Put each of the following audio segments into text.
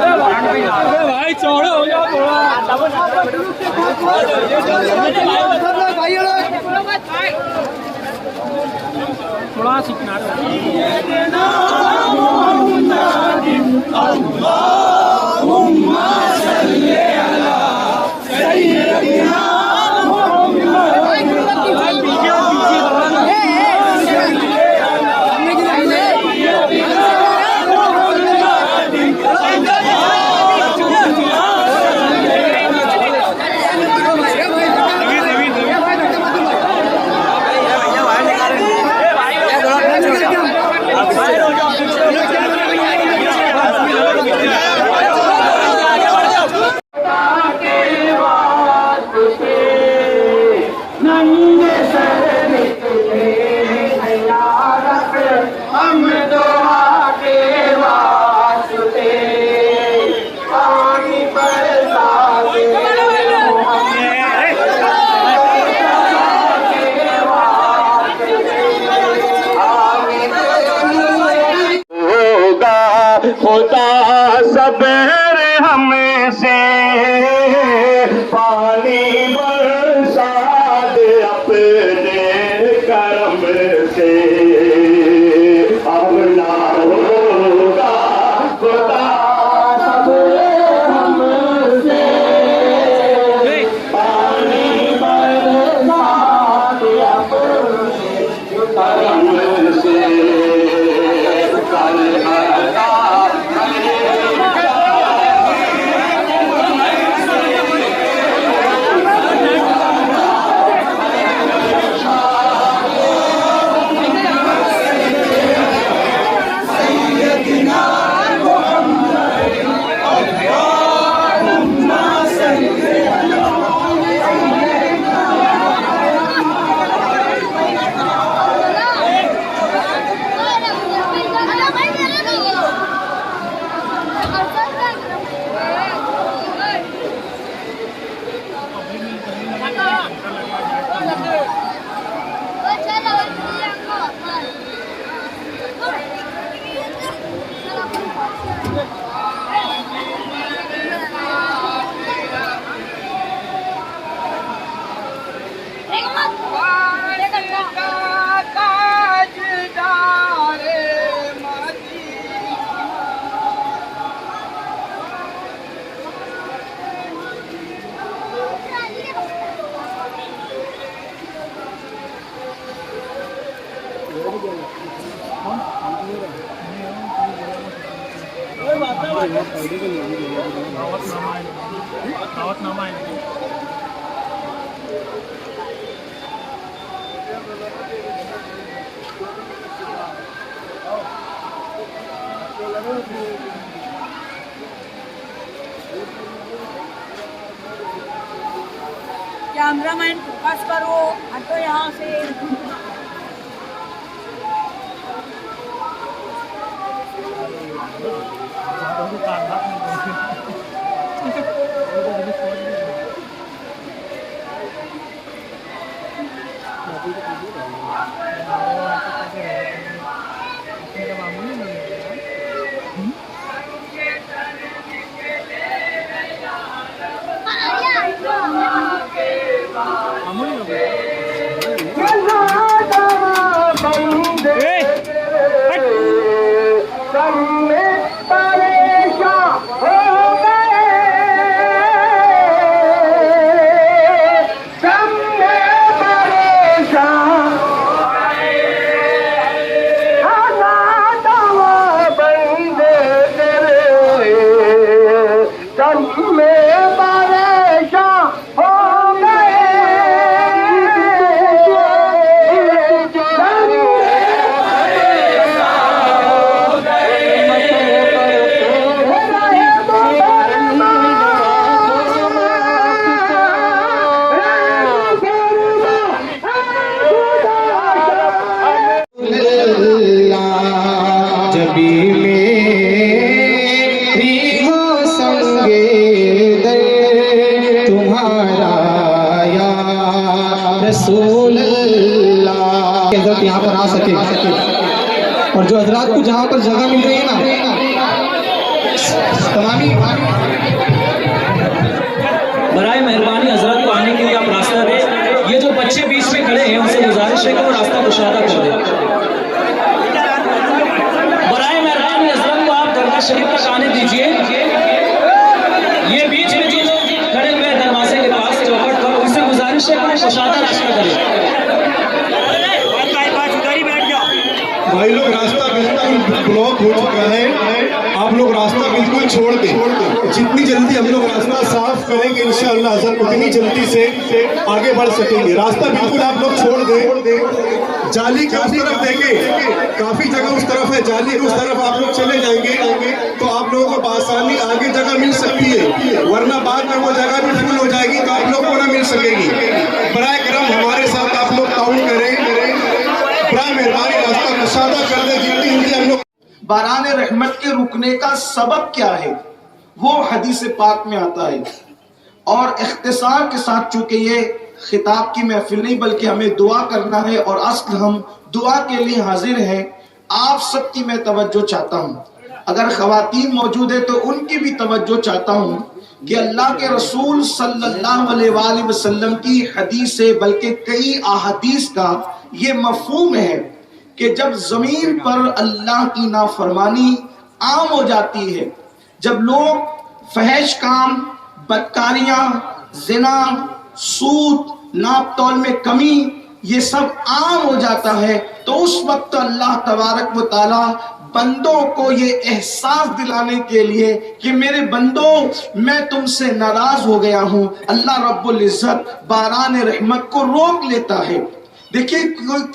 भाई चौड़े हो जाओ थोड़ा सीखना खुदा सबेर हमसे पानी बरसा दे अपने करम से अब ना होगा खुदा सबेर हमसे पानी बरसा दे अपने करम से कैमरामैन फोकस करो, हटो यहाँ से। हजरत यहाँ पर आ सके और जो हजरात को जहाँ पर जगह मिल रही है ना तमामी बराए मेहरबानी हजरत को आने के लिए आप रास्ता दें। ये जो बच्चे बीच में खड़े हैं उनसे गुजारिश है कि वो रास्ता कुशादा कर दें। बराए मेहरबानी हजरत को आप दरगाह शरीफ तक आने दीजिए। ये बीच में जो लोग खड़े हुए हैं दरवाजे के पास चौखट पर, उनसे गुजारिश है कि वो कुशादा रास्ता करें। भाई लोग रास्ता बिल्कुल ब्लॉक हो चुका है, आप लोग रास्ता बिल्कुल छोड़ दें। जितनी जल्दी हम लोग रास्ता साफ करेंगे इंशाअल्लाह हज़रत उतनी जल्दी से आगे बढ़ सकेंगे। रास्ता बिल्कुल आप लोग छोड़ दें। जाली की उस तरफ देंगे, काफी जगह उस तरफ है, जाली की उस तरफ आप लोग चले जाएंगे तो आप लोगों को बआसानी आगे जगह मिल सकती है, वरना बाद में वो जगह भी फुल हो जाएगी तो आप लोग को ना मिल सकेगी। बराए करम हमारे साथ आप लोग ताउन करें, बराए मेहरबानी रास्ता कुशादा कर दे जितनी जल्दी हम लोग। बारान रहमत के रुकने का सबब क्या है वो हदीस पाक में आता है। और इख्तिसार के साथ, चूंकि ये खिताब की महफिल नहीं बल्कि हमें दुआ करना है और असल हम दुआ के लिए हाजिर हैं, आप सबकी मैं तवज्जो चाहता हूँ। अगर ख़वातीन मौजूद है तो उनकी भी तवज्जो चाहता हूँ कि अल्लाह के रसूल सल्लल्लाहु अलैहि वसल्लम की हदीस से बल्कि कई अहादीस का ये मफहूम है कि जब जमीन पर अल्लाह की नाफरमानी आम हो जाती है, जब लोग फहश काम, बदकारियां, जिना, सूद, नाप तौल में कमी, ये सब आम हो जाता है, तो उस वक्त अल्लाह तबारक व तआला बंदों को ये एहसास दिलाने के लिए कि मेरे बंदों मैं तुमसे नाराज हो गया हूं, अल्लाह रब्बुल इज्जत बारान रहमत को रोक लेता है। देखिए,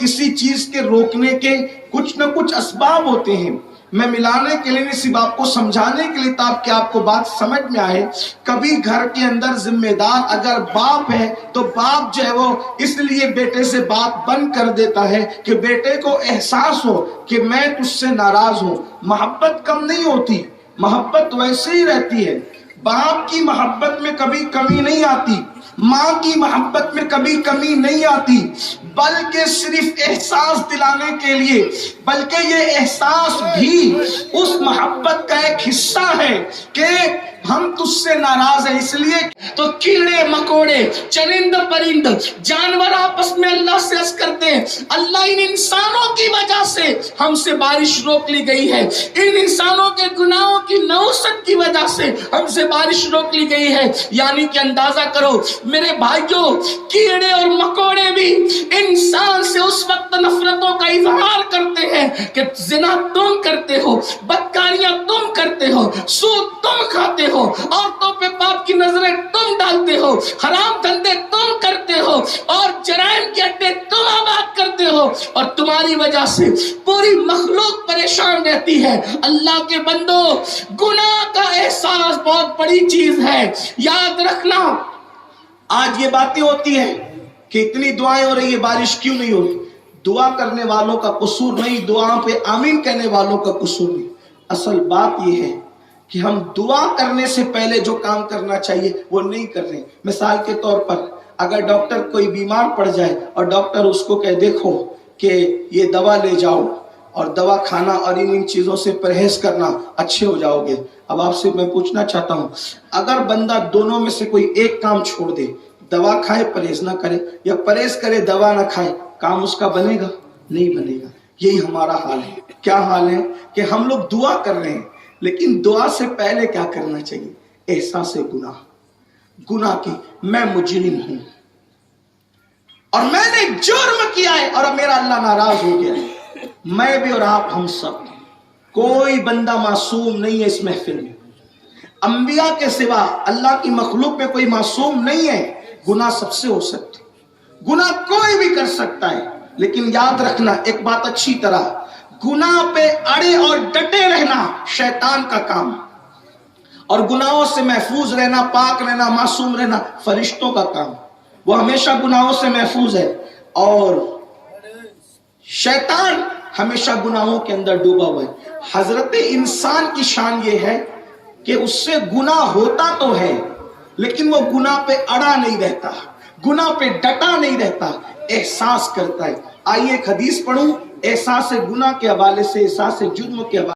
किसी चीज के रोकने के कुछ न कुछ असबाब होते हैं। मैं मिलाने के लिए नहीं, सिर्फ आपको समझाने के लिए, ताकि आपको बात समझ में आए। कभी घर के अंदर जिम्मेदार अगर बाप है तो बाप जो है वो इसलिए बेटे से बात बंद कर देता है कि बेटे को एहसास हो कि मैं तुझसे नाराज हूं। मोहब्बत कम नहीं होती, मोहब्बत वैसे ही रहती है। बाप की मोहब्बत में कभी कमी नहीं आती, माँ की मोहब्बत में कभी कमी नहीं आती, बल्कि सिर्फ एहसास दिलाने के लिए, बल्कि ये एहसास भी उस मोहब्बत का एक हिस्सा है कि हम तुझसे नाराज हैं। इसलिए तो कीड़े मकोड़े, चरिंद परिंद, जानवर आपस में अल्लाह से अर्ज करते हैं, अल्लाह इन इंसानों की वजह से हमसे बारिश रोक ली गई है, इन इंसानों के गुनाहों की नौसत की वजह से हमसे बारिश रोक ली गई है। यानी कि अंदाजा करो मेरे भाइयों, कीड़े और मकोड़े भी इंसान से उस वक्त नफरतों का इजहार करते हैं कि जिना तुम करते हो, बदकारियां तुम करते हो, सूद तुम खाते हो, औरतों पे पाप की नजरें तुम डालते हो, हराम धंधे तुम करते हो और जराइम के अड्डे तुम आबाद करते हो, और तुम्हारी वजह से पूरी मखलूक परेशान रहती है। अल्लाह के बंदो, गुनाह का एहसास बहुत बड़ी चीज है। याद रखना, آج یہ باتیں ہوتی ہیں کہ اتنی دعائیں ہو رہی ہے، بارش کیوں نہیں ہو رہی؟ دعا کرنے والوں کا قصور نہیں، دعا پہ آمین کہنے والوں کا قصور نہیں۔ اصل بات یہ ہے کہ ہم دعا کرنے سے پہلے جو کام کرنا چاہیے وہ نہیں کر رہے۔ مثال کے طور پر اگر ڈاکٹر کوئی بیمار پڑ جائے اور ڈاکٹر اس کو کہے دیکھو کہ یہ دوا لے جاؤ اور دوا کھانا اور ان چیزوں سے پرہیز کرنا، اچھے ہو جاؤ گے۔ اب آپ سے میں پوچھنا چاہتا ہوں، اگر بندہ دونوں میں سے کوئی ایک کام چھوڑ دے، دوا کھائے پرہیز نہ کرے، یا پرہیز کرے دوا نہ کھائے، کام اس کا بنے گا؟ نہیں بنے گا۔ یہی ہمارا حال ہے۔ کیا حال ہے کہ ہم لوگ دعا کر رہے ہیں، لیکن دعا سے پہلے کیا کرنا چاہیے؟ احساس گناہ کی، میں مجرم ہوں اور میں نے جرم کیا ہے اور اب میرا اللہ ناراض ہو گیا ہے۔ میں بھی اور آپ، ہم سب، کوئی بندہ معصوم نہیں ہے اس محفل میں۔ انبیاء کے سوا اللہ کی مخلوق میں کوئی معصوم نہیں ہے۔ گناہ سب سے ہو سکتے، گناہ کوئی بھی کر سکتا ہے، لیکن یاد رکھنا ایک بات اچھی طرح، گناہ پہ اڑے اور ڈٹے رہنا شیطان کا کام، اور گناہوں سے محفوظ رہنا، پاک رہنا، معصوم رہنا فرشتوں کا کام۔ وہ ہمیشہ گناہوں سے محفوظ ہے، اور شیطان ہمیشہ گناہوں کے اندر ڈوبا ہوا ہے۔ حضرت انسان کی شان یہ ہے کہ اس سے گناہ ہوتا تو ہے، لیکن وہ گناہ پہ اڑا نہیں رہتا، گناہ پہ ڈٹا نہیں رہتا، احساس کرتا ہے۔ آئیے ایک حدیث پڑھوں احساس گناہ کے حوالے سے، احساس جرم کے حوالے سے۔